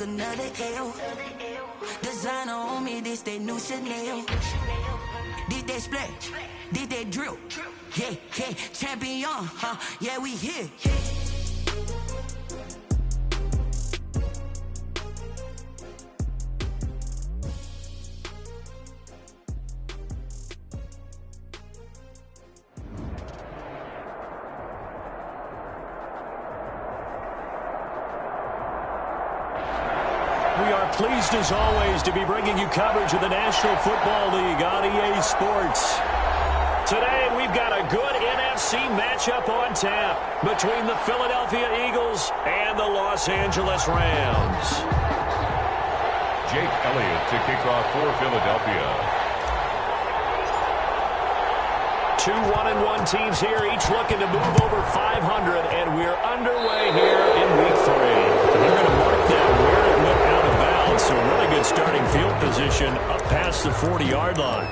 another L. Designer on me, this that new Chanel. Did that splash, did that drill. Yeah, yeah, champion, yeah, we here. We are pleased, as always, to be bringing you coverage of the National Football League on EA Sports. Today, we've got a good NFC matchup on tap between the Philadelphia Eagles and the Los Angeles Rams. Jake Elliott to kick off for Philadelphia. Two 1-1 teams here, each looking to move over 500, and we're underway here in Week 3. They're going to mark that where it went out of bounds, so really good starting field position up past the 40-yard line.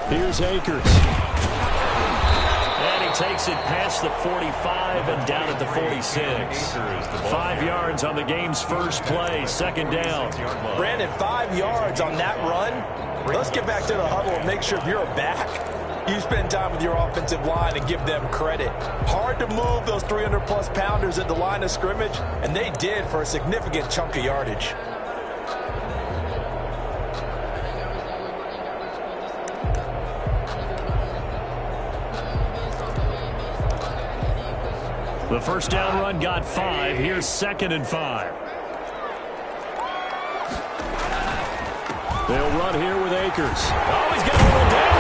Here's Akers. And he takes it past the 45 and down at the 46. 5 yards on the game's first play, second down. Brandon, 5 yards on that run. Let's get back to the huddle and make sure if you're a back, you spend time with your offensive line and give them credit. Hard to move those 300-plus pounders at the line of scrimmage, and they did for a significant chunk of yardage. The first down run got 5. Here's 2nd and 5. They'll run here with Akers. Oh, he's got a little down.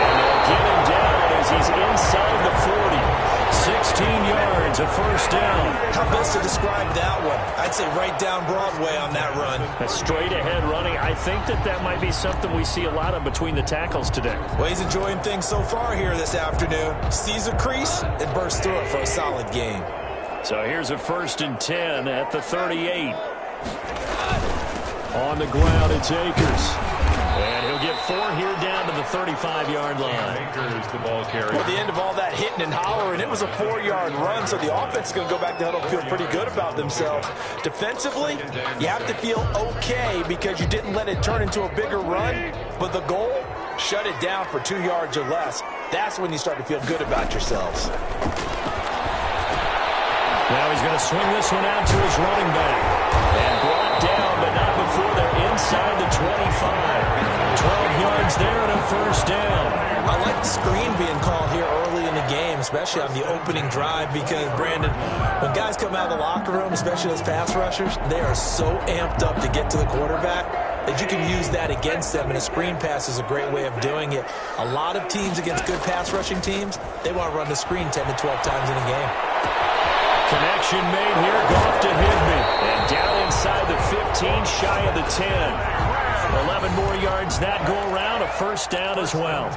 And they'll get him down as he's inside the 40. 16 yards, a first down. How best to describe that one? I'd say right down Broadway on that run. A straight ahead running. I think that might be something we see a lot of between the tackles today. Well, he's enjoying things so far here this afternoon. Sees a crease and bursts through it for a solid game. So here's a 1st and 10 at the 38. On the ground, it's Akers. And he'll get 4 here down to the 35-yard line. Akers, the ball carrier. Well, the end of all that hitting and hollering, it was a 4-yard run, so the offense is going to go back to huddle and feel pretty good about themselves. Defensively, you have to feel okay because you didn't let it turn into a bigger run, but the goal, shut it down for 2 yards or less. That's when you start to feel good about yourselves. Now he's going to swing this one out to his running back. And brought down, but not before they're inside the 25. 12 yards there and a first down. I like the screen being called here early in the game, especially on the opening drive, because, Brandon, when guys come out of the locker room, especially those pass rushers, they are so amped up to get to the quarterback that you can use that against them, and a screen pass is a great way of doing it. A lot of teams against good pass rushing teams, they want to run the screen 10 to 12 times in a game. Connection made here, Goff to Higbee. And down inside the 15, shy of the 10. 11 more yards that go around, a first down as well.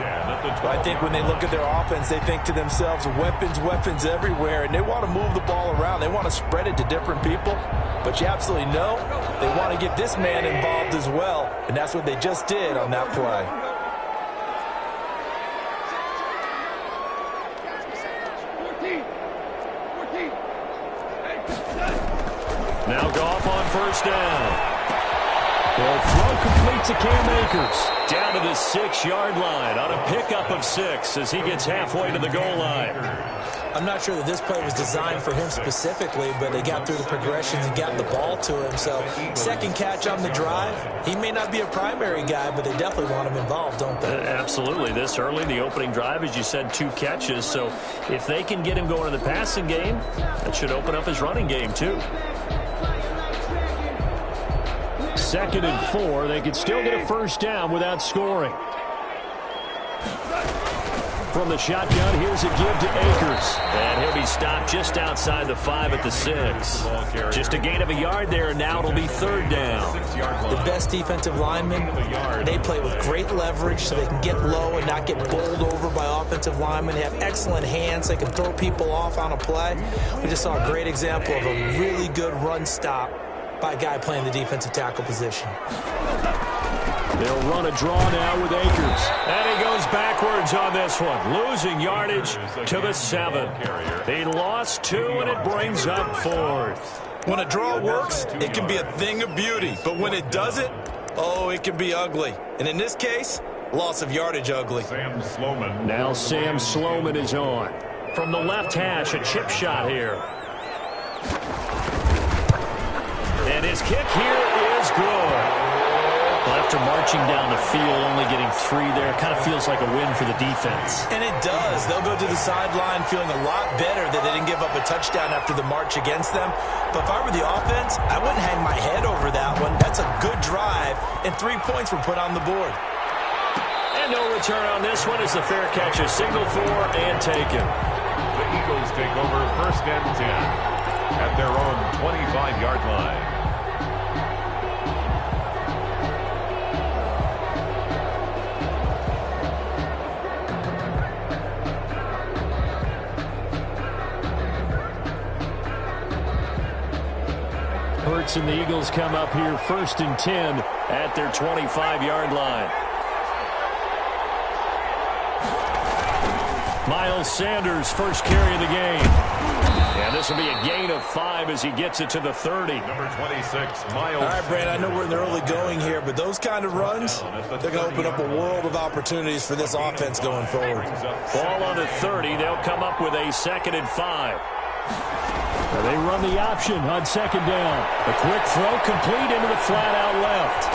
I think when they look at their offense, they think to themselves, weapons everywhere, and they want to move the ball around. They want to spread it to different people, but you absolutely know they want to get this man involved as well, and that's what they just did on that play. Now Goff on first down. They'll throw complete to Cam Akers. Down to the 6-yard line on a pickup of 6 as he gets halfway to the goal line. I'm not sure that this play was designed for him specifically, but they got through the progressions and got the ball to him. So, second catch on the drive. He may not be a primary guy, but they definitely want him involved, don't they? Absolutely. This early, the opening drive, as you said, 2 catches. So, if they can get him going in the passing game, that should open up his running game, too. 2nd and 4. They could still get a first down without scoring. From the shotgun, here's a give to Akers. And he'll be stopped just outside the 5 at the 6. Just a gain of a yard there, and now it'll be 3rd down. The best defensive linemen, they play with great leverage so they can get low and not get bowled over by offensive linemen. They have excellent hands. They can throw people off on a play. We just saw a great example of a really good run stop by a guy playing the defensive tackle position. They'll run a draw now with Akers. And he goes backwards on this one, losing yardage to the 7. He lost 2, and it brings up 4th. When a draw works, it can be a thing of beauty. But when it doesn't, oh, it can be ugly. And in this case, loss of yardage ugly. Now Sam Sloman is on. From the left hash, a chip shot here. And his kick here is good. Well, after marching down the field, only getting 3 there, kind of feels like a win for the defense. And it does. They'll go to the sideline feeling a lot better that they didn't give up a touchdown after the march against them. But if I were the offense, I wouldn't hang my head over that one. That's a good drive, and 3 points were put on the board. And no return on this one as the fair catch is signaled for and taken. The Eagles take over 1st and 10 at their own 25-yard line. Hurts and the Eagles come up here 1st and 10 at their 25-yard line. Miles Sanders, first carry of the game. And this will be a gain of 5 as he gets it to the 30. Number 26, Miles. All right, Brand, I know we're in the early going here, but those kind of runs, they're going to open up a world of opportunities for this offense going forward. Ball on the 30. They'll come up with a 2nd and 5. They run the option on 2nd down. A quick throw complete into the flat out left.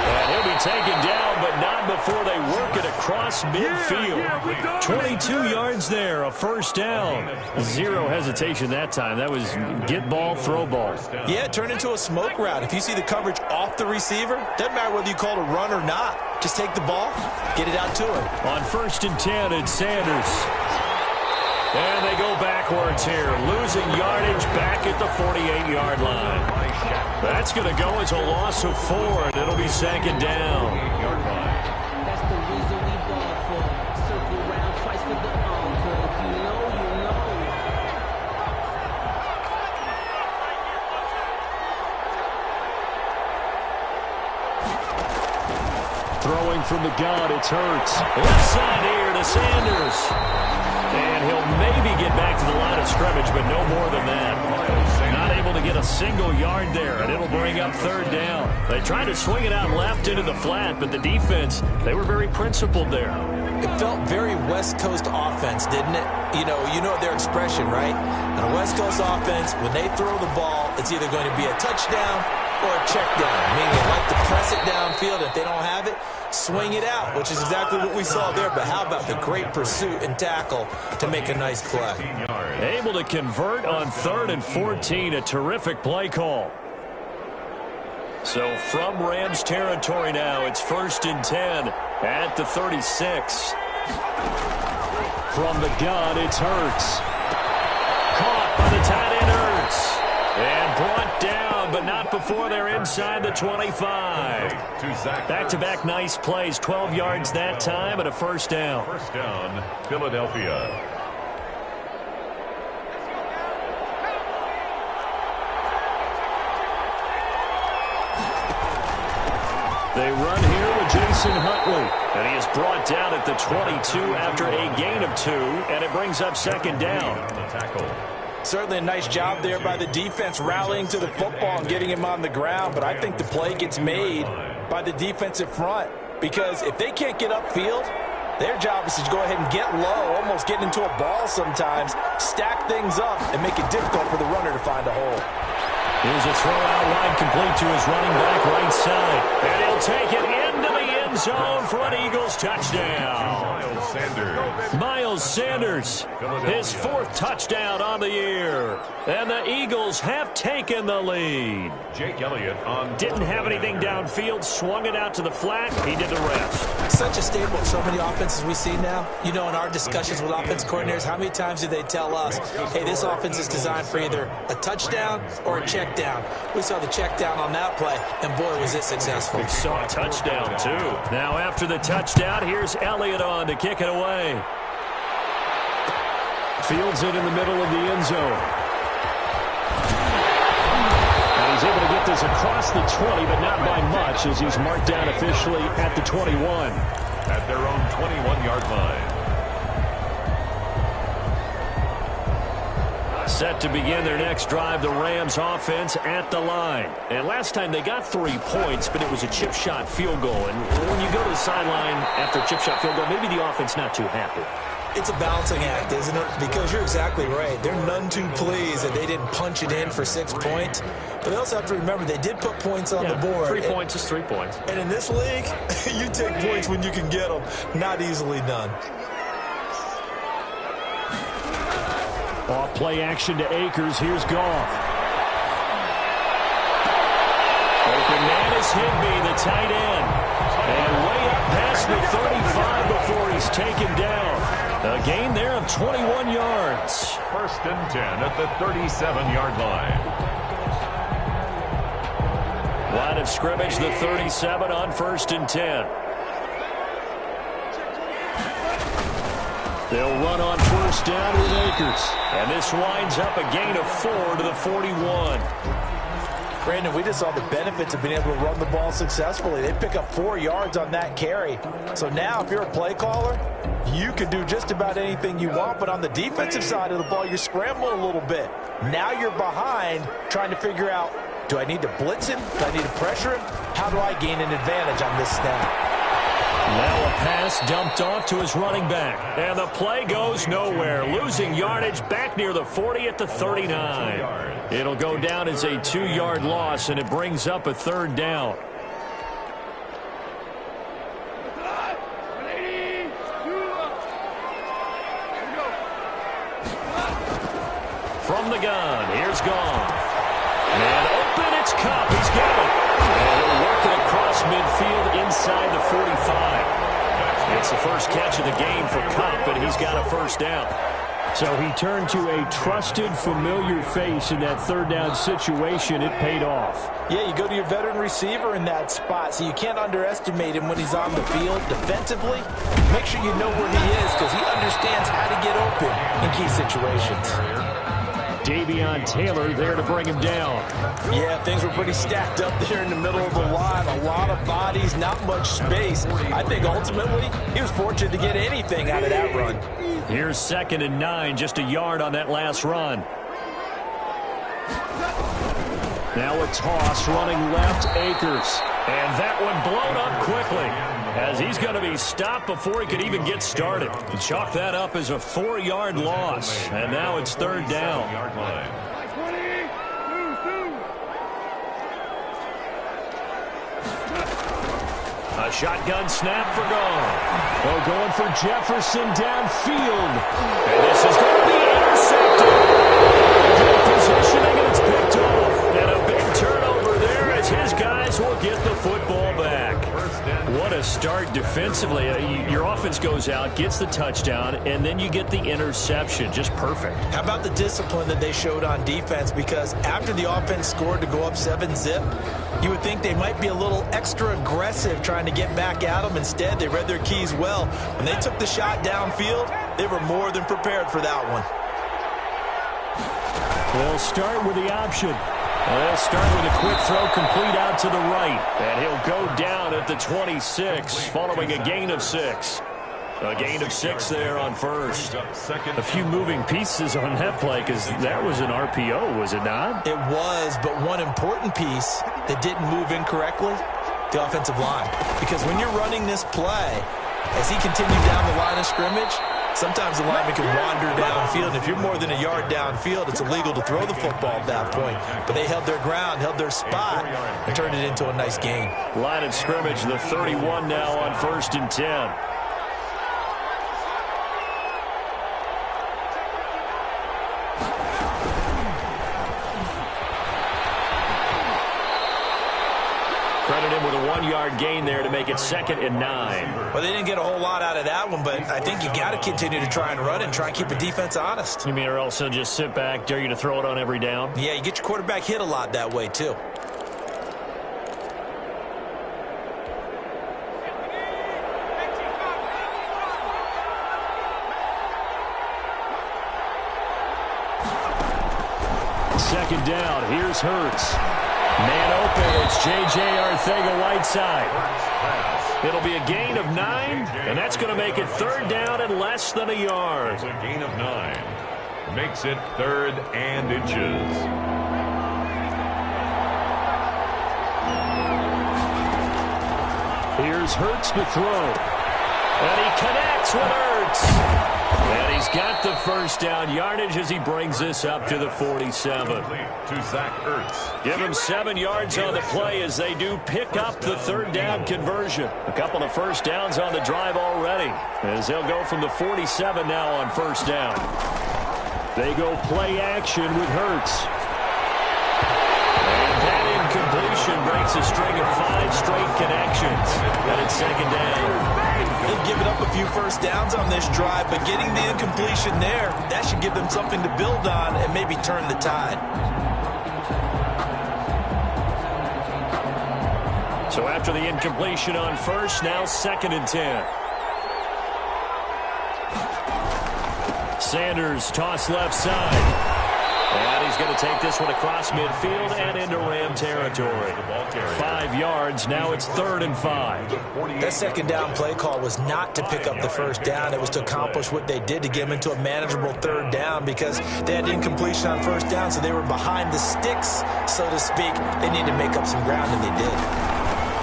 And he'll be taken down, but not before they work it across midfield. 22 yards there, a 1st down. 0 hesitation that time. That was get ball, throw ball. Yeah, turn into a smoke route. If you see the coverage off the receiver, doesn't matter whether you call it a run or not. Just take the ball, get it out to him. On 1st and 10, it's Sanders. And they go backwards here, losing yardage back at the 48-yard line. That's going to go as a loss of 4, and it'll be 2nd down. That's the reason we ball for. Circle round twice for the encore. If you know, you know. Throwing from the gun, it's Hurts. Left side here to Sanders. And he'll maybe get back to the line of scrimmage, but no more than that. Not able to get a single yard there, and it'll bring up 3rd down. They tried to swing it out left into the flat, but the defense, they were very principled there. It felt very West Coast offense, didn't it? You know their expression, right? On a West Coast offense, when they throw the ball, it's either going to be a touchdown or a check down, meaning they like to press it downfield. If they don't have it, swing it out, which is exactly what we saw there. But how about the great pursuit and tackle to make a nice play? Able to convert on 3rd and 14, a terrific play call. So from Rams territory now, it's 1st and 10 at the 36. From the gun, it's Hurts. Caught by the tight end Hurts. And brought down, but not before they're inside the 25. Back-to-back nice plays, 12 yards that time, and a 1st down. 1st down, Philadelphia. They run here with Jason Huntley. And he is brought down at the 22 after a gain of 2, and it brings up 2nd down. Certainly a nice job there by the defense rallying to the football and getting him on the ground, but I think the play gets made by the defensive front because if they can't get upfield, their job is to go ahead and get low, almost get into a ball sometimes, stack things up, and make it difficult for the runner to find a hole. Here's a throw out wide complete to his running back right side. And he'll take it into the end zone for an Eagles touchdown. Miles Sanders, his 4th touchdown on the year. And the Eagles have taken the lead. Jake Elliott on. Didn't have anything downfield, swung it out to the flat. He did the rest. Such such a staple of so many offenses we see now. You know, in our discussions with offensive coordinators, how many times do they tell us, hey, this offense is designed for either a touchdown or a check down? We saw the check down on that play, and boy, was it successful. We saw a touchdown, too. Now, after the touchdown, here's Elliott on to kick it away. Fields it in the middle of the end zone. And he's able to get this across the 20, but not by much, as he's marked down officially at the 21. At their own 21-yard line. Set to begin their next drive, the Rams offense at the line. And last time they got 3 points, but it was a chip shot field goal. And when you go to the sideline after a chip shot field goal, maybe the offense not too happy. It's a balancing act, isn't it? Because you're exactly right. They're none too pleased that they didn't punch it in for 6 points. But they also have to remember they did put points on the board. 3 points is 3 points. And in this league, you take points when you can get them. Not easily done. Off play action to Akers. Here's Goff. Open man is Higbee, the tight end. And way up past the 35 before he's taken down. A gain there of 21 yards. First and 10 at the 37-yard line. Line of scrimmage, the 37 on 1st and 10. They'll run on 1st down with Akers. And this winds up a gain of 4 to the 41. Brandon, we just saw the benefits of being able to run the ball successfully. They pick up 4 yards on that carry. So now if you're a play caller, you can do just about anything you want. But on the defensive side of the ball, you're scrambling a little bit. Now you're behind trying to figure out, do I need to blitz him? Do I need to pressure him? How do I gain an advantage on this snap? Now a pass dumped off to his running back. And the play goes nowhere. Losing yardage back near the 40 at the 39. It'll go down as a 2-yard loss, and it brings up a 3rd down. From the gun, here's Goff. And open, it's Kupp. He's got it. And he'll work it across midfield inside the 45. It's the first catch of the game for Kupp, and he's got a 1st down. So he turned to a trusted, familiar face in that 3rd down situation. It paid off. Yeah, you go to your veteran receiver in that spot, so you can't underestimate him when he's on the field defensively. Make sure you know where he is because he understands how to get open in key situations. Davion Taylor there to bring him down. Yeah, things were pretty stacked up there in the middle of the line. A lot of bodies, not much space. I think ultimately he was fortunate to get anything out of that run. Here's 2nd and 9, just a yard on that last run. Now a toss running left, Akers. And that one blown up quickly as he's going to be stopped before he could even get started. Chalk that up as a 4-yard loss. And now it's 3rd down. A shotgun snap for Goff. Oh, going for Jefferson downfield. And this is going to be intercepted. Good positioning, and it's picked off. And a big turnover there as his guys will get the football back. What a start defensively. Your offense goes out, gets the touchdown, and then you get the interception. Just perfect. How about the discipline that they showed on defense? Because after the offense scored to go up 7-zip, you would think they might be a little extra aggressive trying to get back at them. Instead, they read their keys well. When they took the shot downfield, they were more than prepared for that one. They'll start with the option. They'll start with a quick throw complete out to the right. And he'll go down at the 26 following a gain of 6. A gain of 6 there on 1st. A few moving pieces on that play because that was an RPO, was it not? It was, but one important piece that didn't move incorrectly, the offensive line. Because when you're running this play, as he continued down the line of scrimmage, sometimes the lineman can wander downfield, and if you're more than a yard downfield, it's illegal to throw the football at that point. But they held their ground, held their spot, and turned it into a nice gain. Line of scrimmage, the 31 now on 1st and 10. Credit him with a 1-yard gain there to make it 2nd and 9. Well, they didn't get a whole lot out of that one, but I think you got to continue to try and run and try and keep the defense honest. You mean, or else they'll just sit back, dare you to throw it on every down? Yeah, you get your quarterback hit a lot that way, too. Second down, here's Hurts. Man open, it's J.J. Arcega-Whiteside. It'll be a gain of 9, and that's going to make it third down and less than a yard. It's a gain of 9. Makes it 3rd and inches. Here's Hurts to throw. And he connects with Hurts. And he's got the first down yardage as he brings this up to the 47. To Zach Ertz. Give him 7 yards on the play as they do pick up the third down conversion. A couple of first downs on the drive already as they'll go from the 47 now on first down. They go play action with Hurts. And that incompletion breaks a string of 5 straight connections. And it's second down. They've given up a few first downs on this drive, but getting the incompletion there, that should give them something to build on and maybe turn the tide. So after the incompletion on first, now 2nd and 10. Sanders toss left side. And he's going to take this one across midfield and into Ram territory. 5 yards. Now it's 3rd and 5. That second down play call was not to pick up the first down. It was to accomplish what they did to get them into a manageable third down because they had incompletion on first down, so they were behind the sticks, so to speak. They needed to make up some ground, and they did.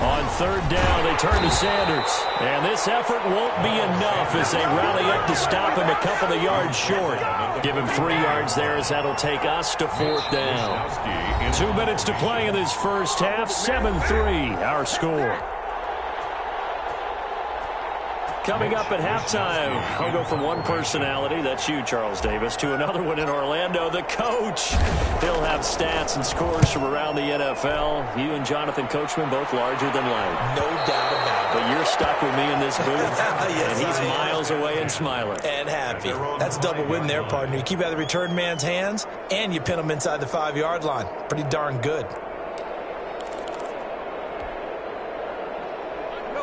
On third down, they turn to Sanders. And this effort won't be enough as they rally up to stop him a couple of yards short. Give him 3 yards there as that'll take us to 4th down. 2 minutes to play in this first half. 7-3, our score. Coming up at halftime, I'll go from one personality, that's you, Charles Davis, to another one in Orlando, the coach. He'll have stats and scores from around the NFL. You and Jonathan Coachman both larger than life. No doubt about it. But you're stuck with me in this booth, yes, and he's miles away and smiling. And happy. That's a double win there, partner. You keep out of the return man's hands, and you pin him inside the 5-yard line. Pretty darn good.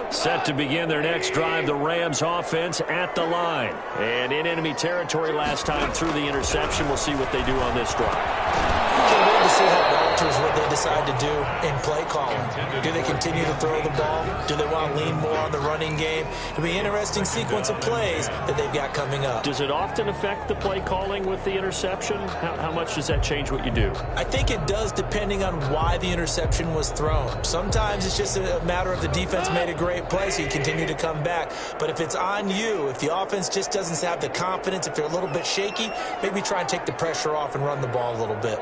Set to begin their next drive, the Rams offense at the line. And in enemy territory last time through the interception. We'll see what they do on this drive. Can't wait to see how it alters what they decide to do in play calling. Do they continue to throw the ball? Do they want to lean more on the running game? It'll be an interesting sequence of plays that they've got coming up. Does it often affect the play calling with the interception? How much does that change what you do? I think it does depending on why the interception was thrown. Sometimes it's just a matter of the defense made a great play, so you continue to come back. But if it's on you, if the offense just doesn't have the confidence, if they're a little bit shaky, maybe try and take the pressure off and run the ball a little bit.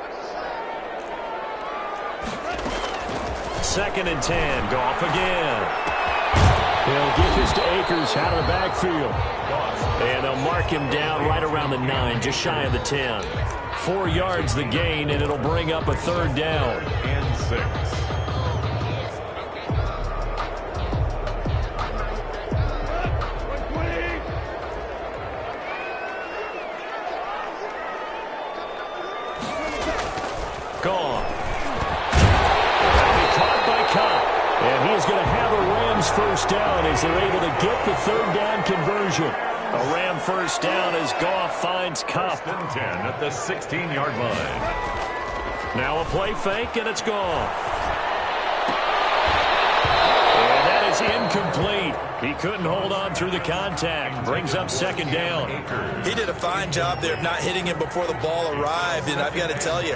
2nd and 10. Goff again. He'll get this to Akers out of the backfield. And they'll mark him down right around the 9, just shy of the 10. 4 yards the gain, and it'll bring up a 3rd down. And 6. Gone. And he's going to have a Rams first down as they're able to get the 3rd down conversion. A Ram first down as Goff finds Kupp. 10 at the 16-yard line. Now a play fake, and it's Goff. And that is incomplete. He couldn't hold on through the contact. Brings up 2nd down. He did a fine job there of not hitting him before the ball arrived, and I've got to tell you,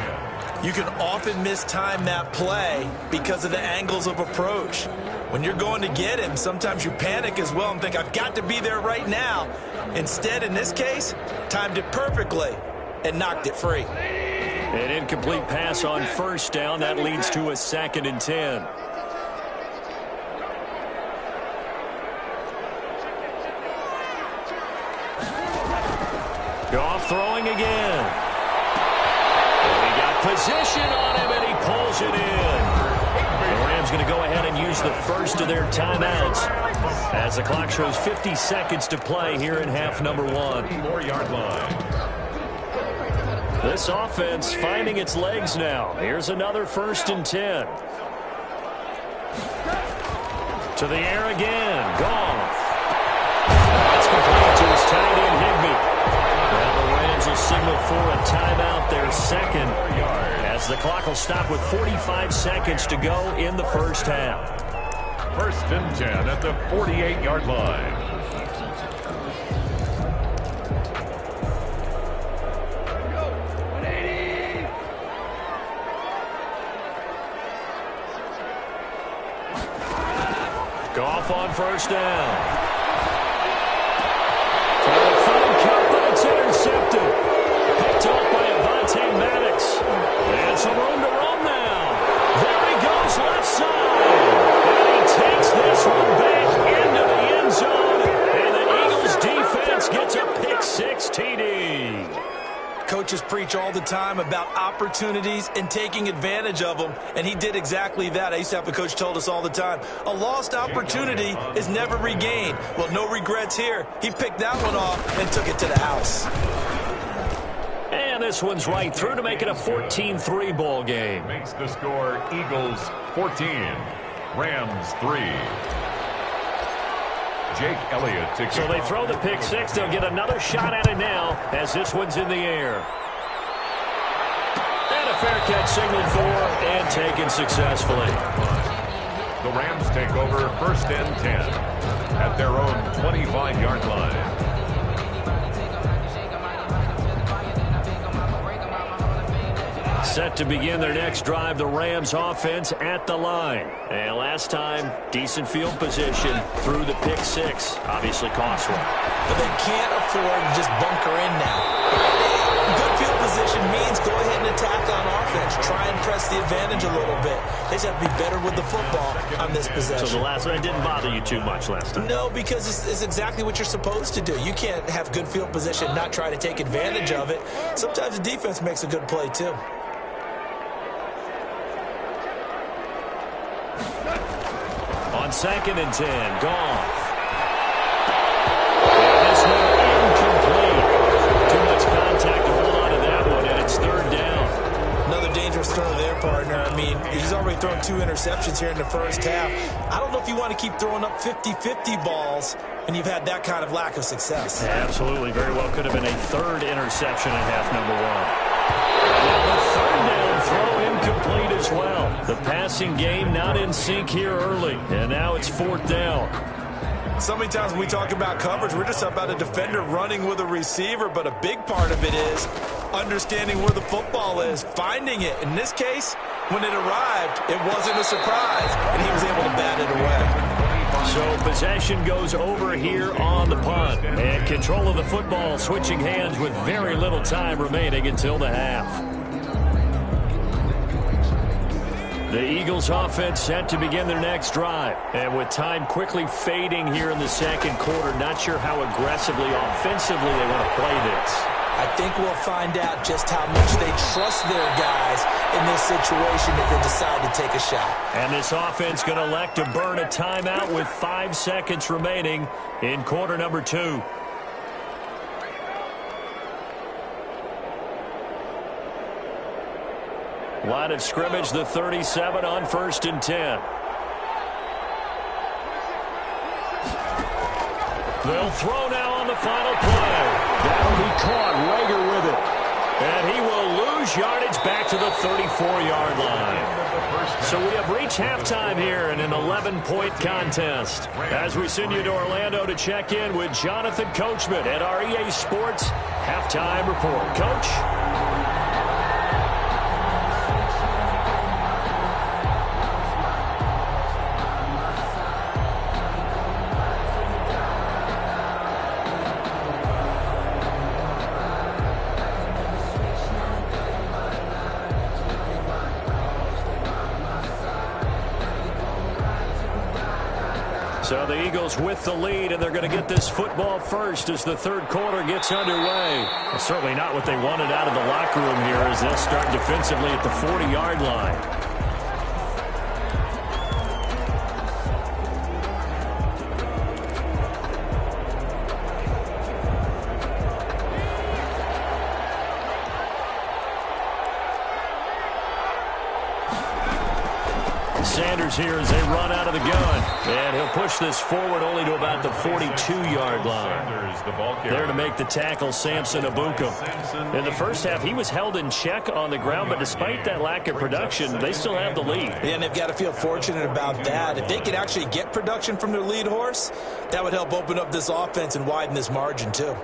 you can often mistime that play because of the angles of approach. When you're going to get him, sometimes you panic as well and think, I've got to be there right now. Instead, in this case, timed it perfectly and knocked it free. An incomplete pass on first down. That leads to a 2nd and 10. Goff throwing again. Position on him, and he pulls it in. The Rams going to go ahead and use the first of their timeouts as the clock shows 50 seconds to play here in half number 1. 4-yard line. This offense finding its legs now. Here's another 1st and 10. To the air again. Goff. That's complete to his tight end, Higbee. Now the Rams will signal for a timeout, their second, as the clock will stop with 45 seconds to go in the first half. 1st and 10 at the 48-yard line. Goff on 1st down. But it's intercepted. Picked off by Avonte Maddox. And some room to run now. There he goes, left side. And he takes this one back into the end zone. And the Eagles defense gets a pick-6 TD. Coaches preach all the time about opportunities and taking advantage of them, and he did exactly that. I used to have a coach told us all the time, a lost opportunity is never regained. Well, no regrets here. He picked that one off and took it to the house. And this one's right through to make it a 14-3 ball game. Makes the score Eagles 14, Rams 3. Jake Elliott to So they throw the pick-6. They'll get another shot at it now as this one's in the air. And a fair catch signaled for and taken successfully. The Rams take over 1st and 10 at their own 25-yard line. Set to begin their next drive, the Rams offense at the line. And last time, decent field position through the pick-6. Obviously cost one. But they can't afford to just bunker in now. Good field position means go ahead and attack on offense. Try and press the advantage a little bit. They just have to be better with the football on this possession. So the last one didn't bother you too much last time? No, because it's exactly what you're supposed to do. You can't have good field position and not try to take advantage of it. Sometimes the defense makes a good play, too. On 2nd and 10, Goff. And this one incomplete. Too much contact to hold on to that one, and it's 3rd down. Another dangerous throw there, partner. I mean, he's already thrown 2 interceptions here in the first half. I don't know if you want to keep throwing up 50-50 balls when you've had that kind of lack of success. Yeah, absolutely. Very well could have been a 3rd interception in half number 1. And the 3rd down throw incomplete as well. The passing game not in sync here early, and now it's 4th down. So many times when we talk about coverage, we're just about a defender running with a receiver, but a big part of it is understanding where the football is, finding it. In this case, when it arrived, it wasn't a surprise, and he was able to bat it away. So possession goes over here on the punt, and control of the football switching hands with very little time remaining until the half. The Eagles offense set to begin their next drive. And with time quickly fading here in the second quarter, not sure how aggressively, offensively they want to play this. I think we'll find out just how much they trust their guys in this situation if they decide to take a shot. And this offense going to elect to burn a timeout with 5 seconds remaining in quarter number 2. Line of scrimmage, the 37 on 1st and 10. They'll throw now on the final play. That'll be caught. Rager with it. And he will lose yardage back to the 34-yard line. So we have reached halftime here in an 11-point contest. As we send you to Orlando to check in with Jonathan Coachman at our EA Sports Halftime Report. Coach? So the Eagles with the lead, and they're going to get this football first as the third quarter gets underway. Well, certainly not what they wanted out of the locker room here as they'll start defensively at the 40-yard line. receivers here as they run out of the gun. And he'll push this forward only to about the 42-yard line. There to make the tackle, Samson Abukum. In the first half, he was held in check on the ground, but despite that lack of production, they still have the lead. Yeah, and they've got to feel fortunate about that. If they could actually get production from their lead horse, that would help open up this offense and widen this margin too.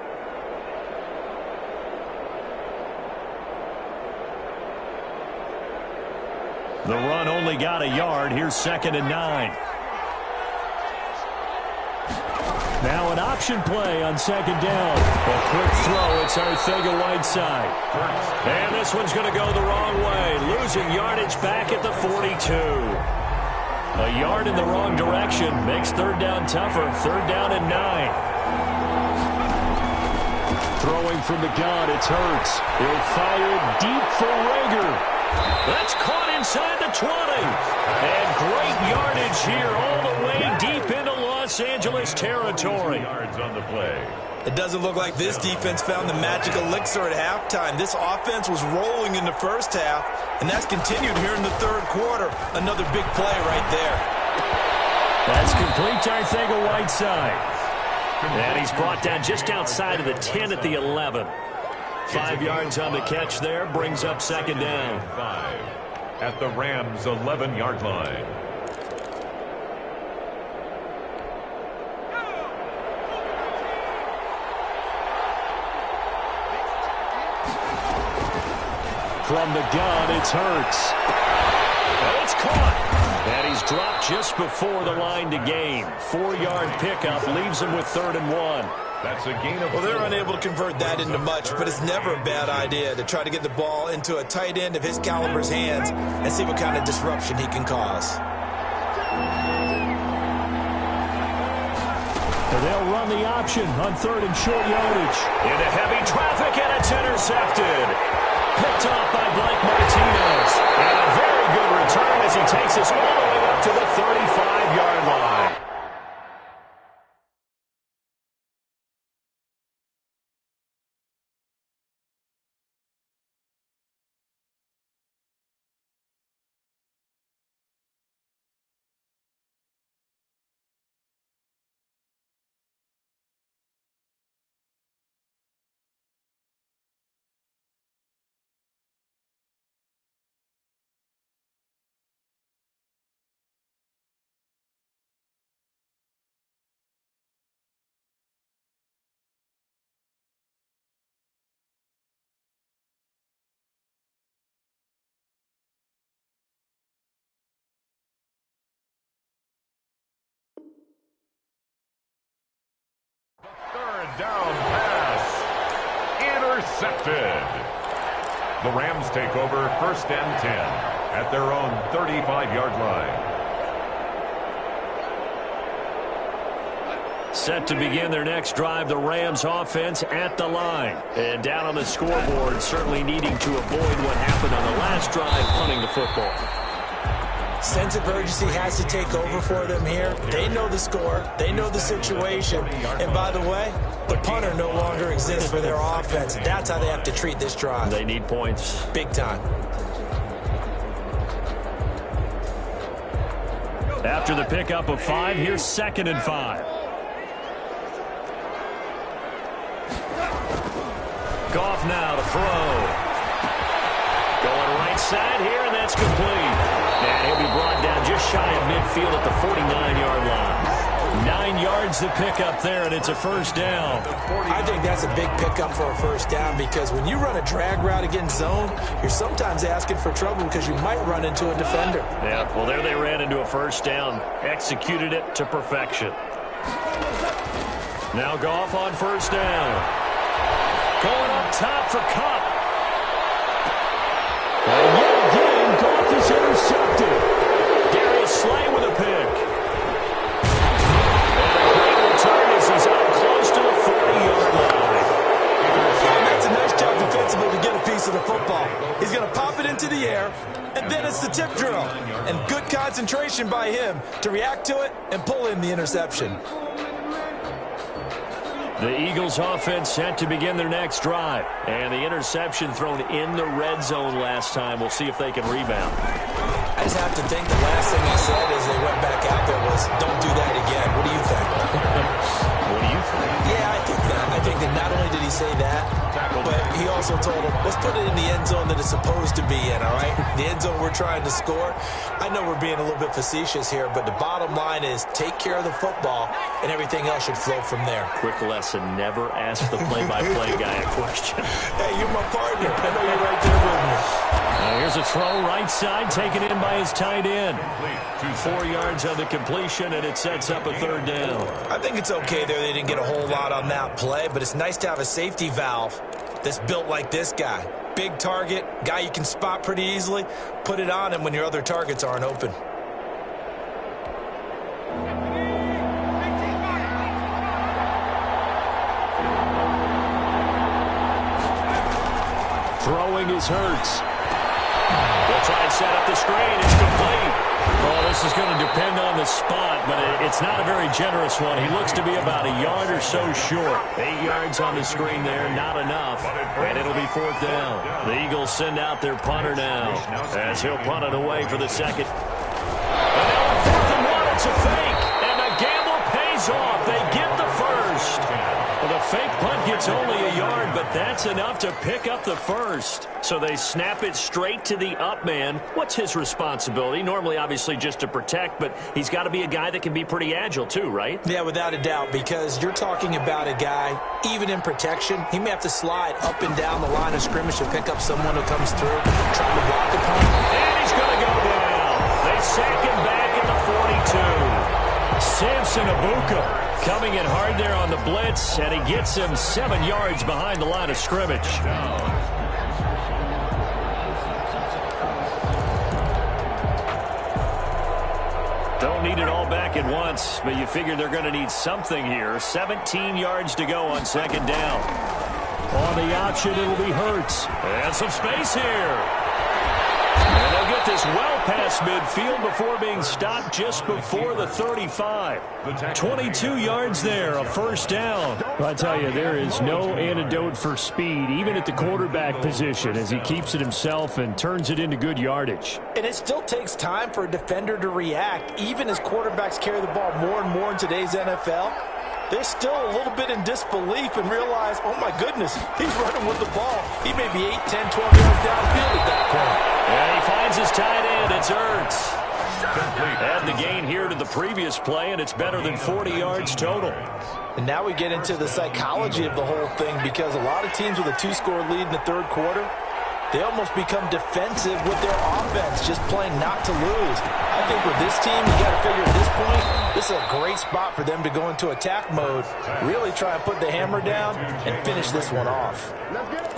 The run only got a yard. Here's 2nd and 9. Now an option play on 2nd down. A quick throw. It's Arcega-Whiteside. And this one's going to go the wrong way. Losing yardage back at the 42. A yard in the wrong direction. Makes 3rd down tougher. 3rd down and 9. Throwing from the gun, it's Hurts. He'll fire deep for Rager. That's caught inside the 20. And great yardage here all the way deep into Los Angeles territory. Yards on the play. It doesn't look like this defense found the magic elixir at halftime. This offense was rolling in the first half, and that's continued here in the 3rd quarter. Another big play right there. That's complete to Arcega-Whiteside. And he's brought down just outside of the 10 at the 11. 5 yards on the catch there, brings up 2nd down. 5 at the Rams' 11-yard line. From the gun, it's Hurts. And it's caught. And he's dropped just before the line to gain. 4-yard pickup leaves him with 3rd and 1. That's a gain of 4. Well, they're unable to convert that into much, but it's never a bad idea to try to get the ball into a tight end of his caliber's hands and see what kind of disruption he can cause. And they'll run the option on 3rd and short yardage. Into heavy traffic, and it's intercepted. Picked off by Blake Martinez. And a very good return as he takes us all the way up to the 35-yard line. Third down pass. Intercepted. The Rams take over 1st and 10 at their own 35-yard line. Set to begin their next drive, the Rams offense at the line. And down on the scoreboard, certainly needing to avoid what happened on the last drive, punting the football. Sense of urgency has to take over for them here. They know the score. They know the situation. And by the way, the punter no longer exists for their offense. That's how they have to treat this drive. They need points. Big time. After the pickup of 5, here's 2nd and 5. Goff now to throw. Going right side here, and that's complete. And he'll be brought down just shy of midfield at the 49-yard line. 9 yards to pick up there, and it's a 1st down. I think that's a big pickup for a 1st down because when you run a drag route against zone, you're sometimes asking for trouble because you might run into a defender. Yeah, well, there they ran into a 1st down. Executed it to perfection. Now Goff on 1st down. Going up top for Kupp. And yet again, Goff is intercepted. Darius Slay with a pick. And a great return as he's up close to the 40-yard line. And that's a nice job defensively to get a piece of the football. He's going to pop it into the air, and then it's the tip drill. And good concentration by him to react to it and pull in the interception. The Eagles offense set to begin their next drive. And the interception thrown in the red zone last time. We'll see if they can rebound. I just have to think the last thing he said as they went back out there was, don't do that again. What do you think? What do you think? Yeah, I think that. I think that not only did he say that, but he also told him, let's put it in the end zone that it's supposed to be in, all right? The end zone we're trying to score. I know we're being a little bit facetious here, but the bottom line is take care of the football, and everything else should flow from there. Quick lesson, never ask the play-by-play guy a question. Hey, you're my partner. I know you're right there with me. Here's a throw right side, taken in by his tight end. 4 yards on the completion, and it sets up a third down. I think it's okay there. They didn't get a whole lot on that play, but it's nice to have a safety valve that's built like this guy. Big target, guy you can spot pretty easily. Put it on him when your other targets aren't open. Throwing is Hurts. They'll try and set up the screen. It's complete. Well, this is going to depend on the spot, but it's not a very generous one. He looks to be about a yard or so short. 8 yards on the screen there, not enough. And it'll be fourth down. The Eagles send out their punter now as he'll punt it away for the second. And now on 4th and 1, it's a fake. And the gamble pays off. They get the first. Well, the fake punt gets only a yard, but that's enough to pick up the first. So they snap it straight to the up man. What's his responsibility? Normally, obviously, just to protect, but he's got to be a guy that can be pretty agile too, right? Yeah, without a doubt, because you're talking about a guy, even in protection, he may have to slide up and down the line of scrimmage to pick up someone who comes through, trying to block the punt. And he's going to go down. They sack him back at the 42. Samson Abuka coming in hard there on the blitz, and he gets him 7 yards behind the line of scrimmage. Don't need it all back at once, but you figure they're going to need something here. 17 yards to go on second down. On the option, it'll be Hurts. And some space here. And they'll get this well past midfield before being stopped just before the 35. 22 yards there, a first down. Well, I tell you, there is no antidote for speed, even at the quarterback position, as he keeps it himself and turns it into good yardage. And it still takes time for a defender to react, even as quarterbacks carry the ball more and more in today's NFL. They're still a little bit in disbelief and realize, oh, my goodness, he's running with the ball. He may be 8, 10, 12 yards downfield at that point. And he finds his tight end. It's Hurts. Add the gain here to the previous play, and it's better than 40 yards total. And now we get into the psychology of the whole thing, because a lot of teams with a 2-score lead in the third quarter, they almost become defensive with their offense, just playing not to lose. I think with this team, you got to figure at this point, this is a great spot for them to go into attack mode, really try and put the hammer down and finish this one off.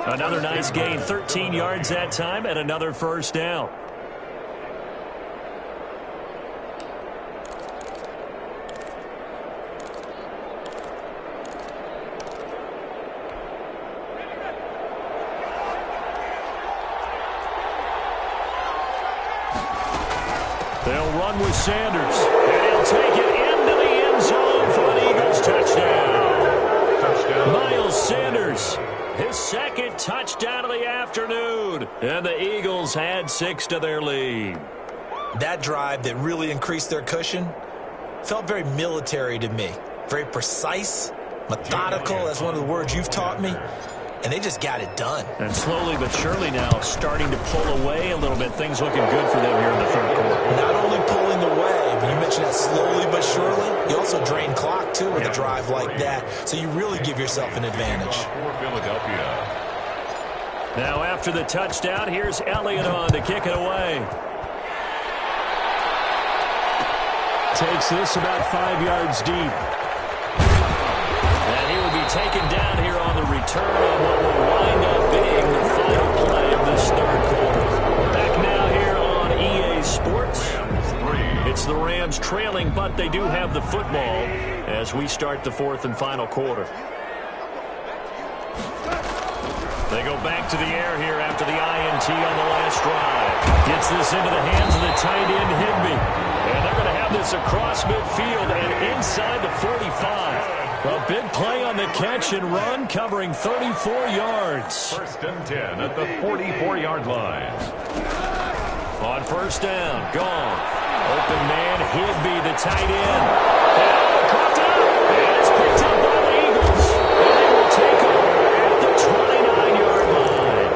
Another nice gain, 13 yards that time, and another first down. They'll run with Sanders, and he'll take it into the end zone for an Eagles touchdown. Miles Sanders, his second touchdown of the afternoon, and the Eagles add 6 to their lead. That drive that really increased their cushion felt very military to me, very precise, methodical, that's one of the words you've taught me. And they just got it done. And slowly but surely now starting to pull away a little bit. Things looking good for them here in the third quarter. Not only pulling away, but you mentioned that slowly but surely. You also drain clock, too, with a drive like that. So you really give yourself an advantage. For Philadelphia. Now after the touchdown, here's Elliott on to kick it away. Takes this about 5 yards deep. And he will be taken down here on the return on what will wind up being the final play of this third quarter. Back now here on EA Sports. It's the Rams trailing, but they do have the football as we start the fourth and final quarter. They go back to the air here after the INT on the last drive. Gets this into the hands of the tight end, Higbee. And they're going to have this across midfield and inside the 45. A big play on the catch and run, covering 34 yards. First and 10 at the 44-yard line. On first down, gone. Open man, Higby, the tight end. And caught up. And it's picked up by the Eagles. And they will take over at the 29-yard line.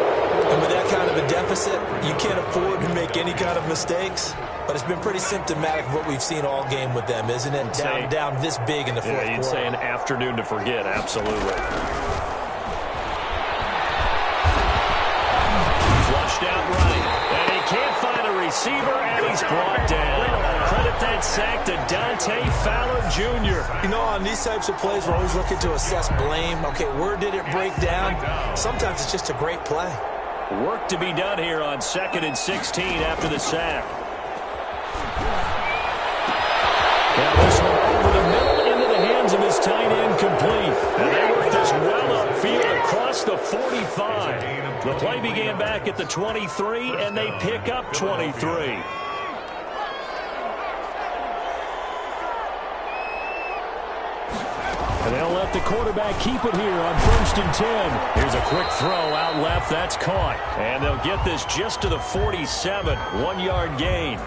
And with that kind of a deficit, you can't afford to make any kind of mistakes. But it's been pretty symptomatic of what we've seen all game with them, isn't it? Down this big in the fourth quarter. You'd say an afternoon to forget, absolutely. Flushed out right. And he can't find a receiver, and he's brought down. Credit that sack to Dante Fowler Jr. You know, on these types of plays, we're always looking to assess blame. Okay, where did it break down? Sometimes it's just a great play. Work to be done here on 2nd and 16 after the sack. Now this one over the middle into the hands of his tight end complete. And they work this well upfield across the 45. The play began back at the 23, and they pick up 23. And they'll let the quarterback keep it here on 1st and 10. Here's a quick throw out left. That's caught. And they'll get this just to the 47. 1-yard gain.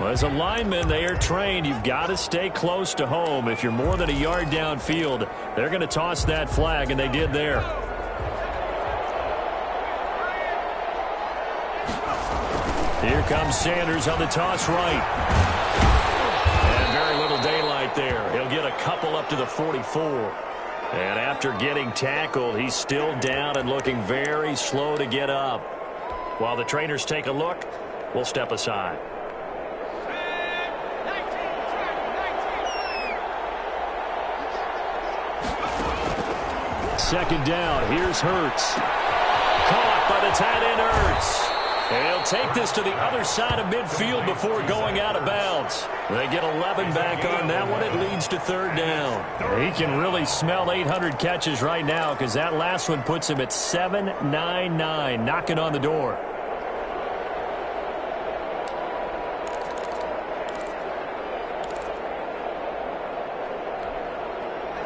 Well, as a lineman, they are trained. You've got to stay close to home. If you're more than a yard downfield, they're going to toss that flag, and they did there. Here comes Sanders on the toss right. And very little daylight there. He'll get a couple up to the 44. And after getting tackled, he's still down and looking very slow to get up. While the trainers take a look, we'll step aside. Second down, here's Hurts. Caught by the tight end Hurts. And he'll take this to the other side of midfield before going out of bounds. They get 11 back on that one. It leads to 3rd down. He can really smell 800 catches right now because that last one puts him at 799, knocking on the door.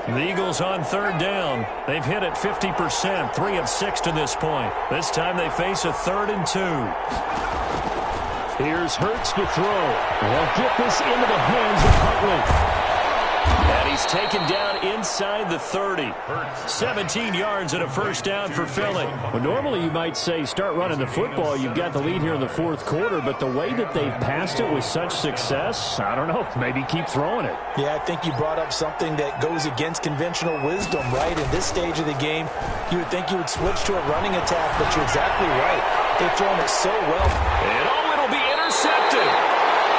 The Eagles on 3rd down. They've hit it 50%, 3 of 6 to this point. This time they face a 3rd and 2. Here's Hurts to throw. They'll get this into the hands of Huntley. And he's taken down inside the 30. 17 yards and a first down for Philly. Well, normally you might say start running the football. You've got the lead here in the 4th quarter, but the way that they've passed it with such success, I don't know, maybe keep throwing it. Yeah, I think you brought up something that goes against conventional wisdom, right? In this stage of the game, you would think you would switch to a running attack, but you're exactly right. They've thrown it so well. And it'll be intercepted.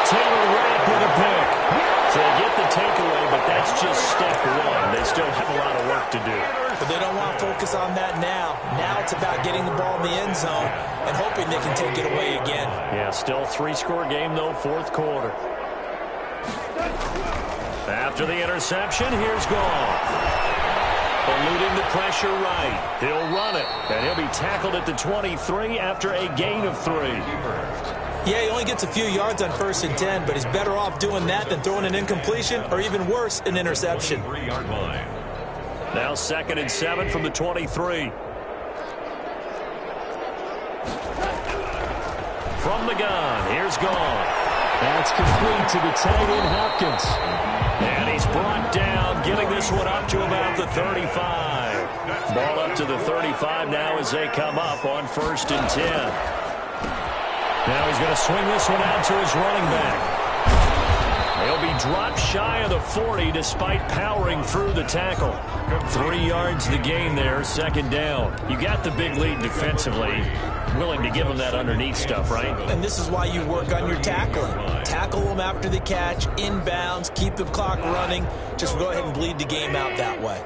Taylor Rapp with a pick. So they get the takeaway, but that's just step 1. They still have a lot of work to do. But they don't want to focus on that now. Now it's about getting the ball in the end zone and hoping they can take it away again. Yeah, still 3-score game, though, 4th quarter. After the interception, here's Goff. Eluding the pressure right. He'll run it, and he'll be tackled at the 23 after a gain of 3. Yeah, he only gets a few yards on 1st and 10, but he's better off doing that than throwing an incompletion or even worse, an interception. Now 2nd and 7 from the 23. From the gun, here's Goff. That's complete to the tight end Hopkins. And he's brought down, getting this one up to about the 35. Ball up to the 35 now as they come up on 1st and 10. Now he's going to swing this one out to his running back. He'll be dropped shy of the 40 despite powering through the tackle. 3 yards the gain there, 2nd down. You got the big lead defensively. Willing to give him that underneath stuff, right? And this is why you work on your tackling. Tackle them after the catch, inbounds, keep the clock running. Just go ahead and bleed the game out that way.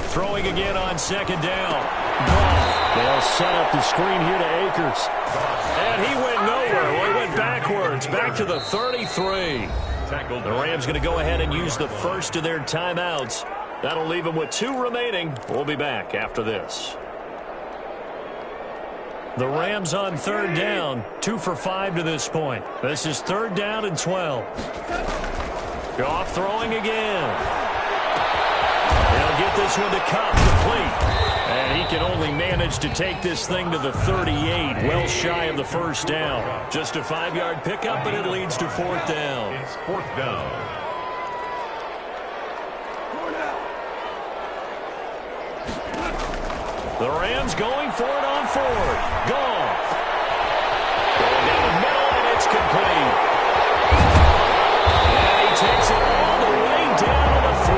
Throwing again on 2nd down. They'll set up the screen here to Akers. And he went nowhere. Well, he went backwards, back to the 33. The Rams going to go ahead and use the first of their timeouts. That'll leave them with 2 remaining. We'll be back after this. The Rams on 3rd down, 2 for 5 to this point. This is 3rd down and 12. Goff throwing again. They'll get this one to Cup, complete. And he can only manage to take this thing to the 38, well shy of the first down. Just a 5-yard pickup, and it leads to 4th down. It's 4th down. The Rams going for it on 4th. Goff. Going down the middle, and it's complete. And he takes it all the way down to the 3.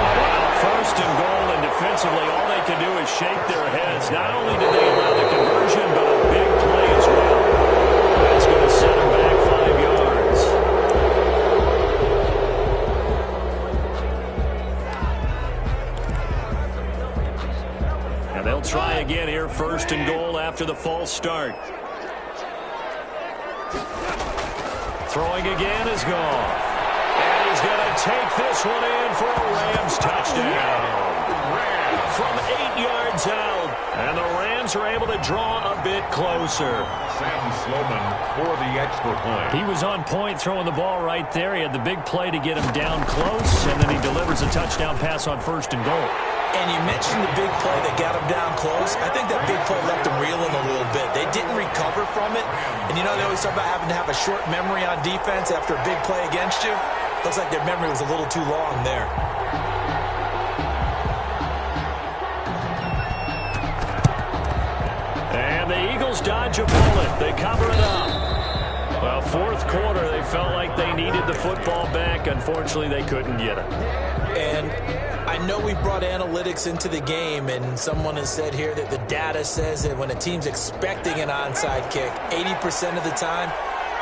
Wow, 1st and goal, and defensively, all they can do is shake their heads. Not only did they allow the conversion, but a big play as well. That's going to set them back 5 yards. And they'll try again here, 1st and goal after the false start. Throwing again is Goff. And he's going to take this one in for a Rams touchdown. From 8 yards out. And the Rams are able to draw a bit closer. Sam Sloman for the extra point. He was on point throwing the ball right there. He had the big play to get him down close, and then he delivers a touchdown pass on 1st and goal. And you mentioned the big play that got him down close. I think that big play left him reeling a little bit. They didn't recover from it. And you know, they always talk about having to have a short memory on defense after a big play against you. Looks like their memory was a little too long there. And the Eagles dodge a bullet. They cover it up. Well, 4th quarter, they felt like they needed the football back. Unfortunately, they couldn't get it. And I know we brought analytics into the game, and someone has said here that the data says that when a team's expecting an onside kick, 80% of the time,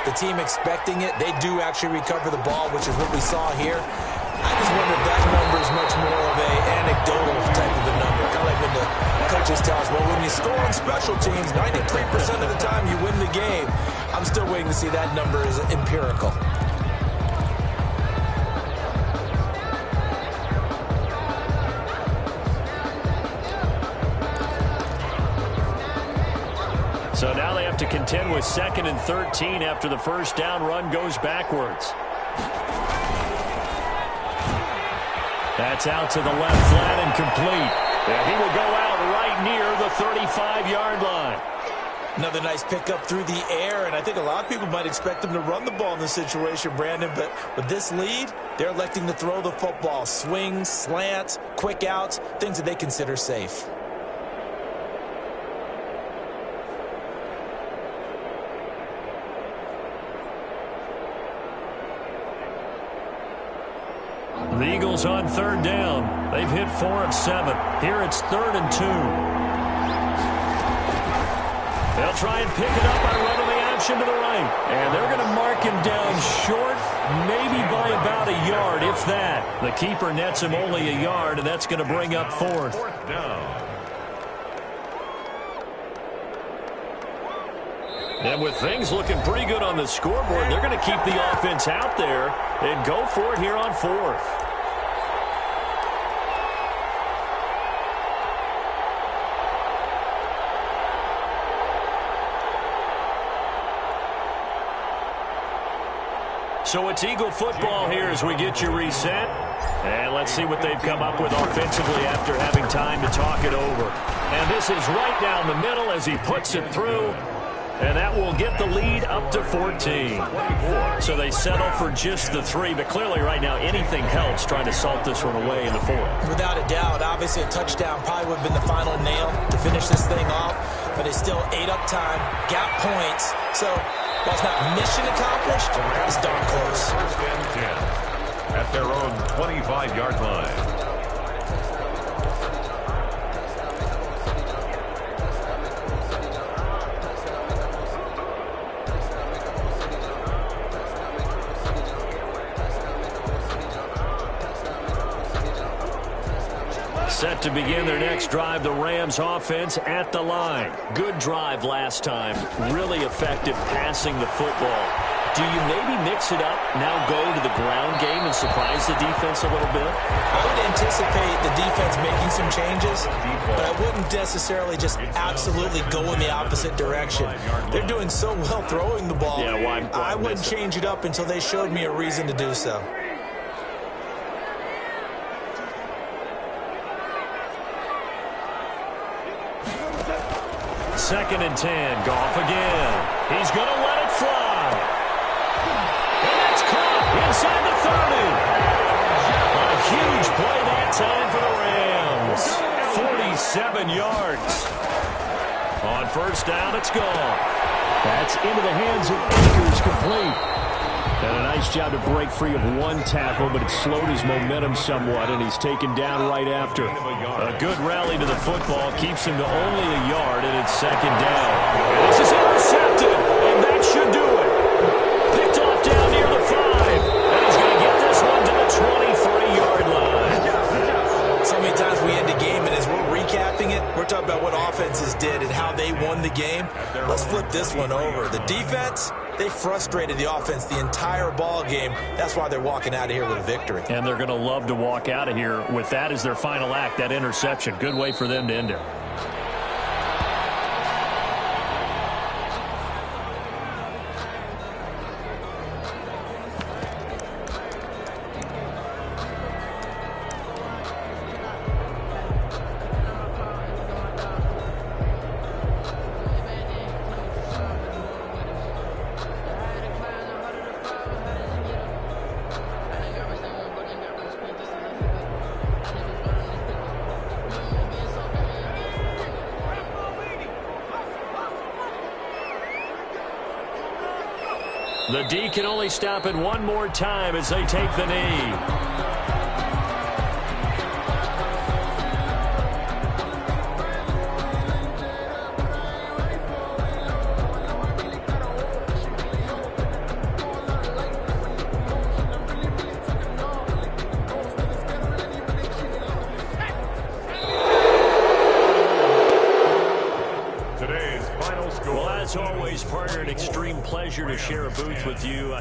the team expecting it, they do actually recover the ball, which is what we saw here. I just wonder if that number is much more of an anecdotal type of a number. Kind of like when the coaches tell us, well, when you score on special teams, 93% of the time you win the game. I'm still waiting to see that number is empirical. So now they have to contend with 2nd and 13 after the first down run goes backwards. That's out to the left flat and complete. And he will go out right near the 35-yard line. Another nice pickup through the air, and I think a lot of people might expect them to run the ball in this situation, Brandon, but with this lead, they're electing to throw the football. Swings, slants, quick outs, things that they consider safe. The Eagles on 3rd down. They've hit 4 of 7. Here it's 3rd and 2. They'll try and pick it up by running the option to the right. And they're going to mark him down short, maybe by about a yard, if that. The keeper nets him only a yard, and that's going to bring up 4th. 4th down. And with things looking pretty good on the scoreboard, they're going to keep the offense out there and go for it here on 4th. So it's Eagle football here as we get you reset. And let's see what they've come up with offensively after having time to talk it over. And this is right down the middle as he puts it through. And that will get the lead up to 14. So they settle for just the 3. But clearly right now anything helps trying to salt this one away in the 4th. Without a doubt, obviously a touchdown probably would have been the final nail to finish this thing off. But they still ate up time, got points. So while it's not mission accomplished, it's darn close. 1st and 10 at their own 25-yard line. Set to begin their next drive, the Rams offense at the line. Good drive last time. Really effective passing the football. Do you maybe mix it up, now go to the ground game and surprise the defense a little bit? I would anticipate the defense making some changes, but I wouldn't necessarily just absolutely go in the opposite direction. They're doing so well throwing the ball. Yeah, why I wouldn't change it up until they showed me a reason to do so. 2nd and 10. Goff again. He's going to let it fly. And that's caught inside the 30. A huge play that time for the Rams. 47 yards. On 1st down, it's gone. That's into the hands of Akers, complete. And a nice job to break free of one tackle, but it slowed his momentum somewhat, and he's taken down right after. A good rally to the football keeps him to only a yard, and it's 2nd down. And this is intercepted, and that should do it. Picked off down near the 5, and he's going to get this one to the 23-yard line. So many times we end a game, and as we're recapping it, we're talking about what offenses did and how they won the game. Let's flip this one over. The defense, they frustrated the offense the entire ball game. That's why they're walking out of here with a victory. And they're going to love to walk out of here with that as their final act, that interception. Good way for them to end it. The D can only stop it one more time as they take the knee. As always, partner, an extreme pleasure to share a booth with you.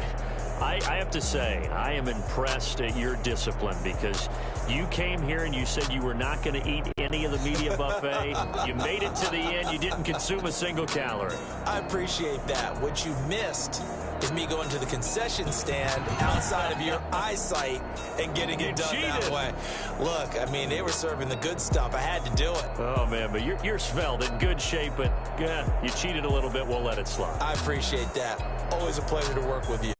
I have to say, I am impressed at your discipline because you came here and you said you were not going to eat any of the media buffet. You made it to the end. You didn't consume a single calorie. I appreciate that. What you missed is me going to the concession stand outside of your eyesight and getting it done that way. Look, I mean, they were serving the good stuff. I had to do it. Oh, man, but you're svelte, in good shape, but you cheated a little bit. We'll let it slide. I appreciate that. Always a pleasure to work with you.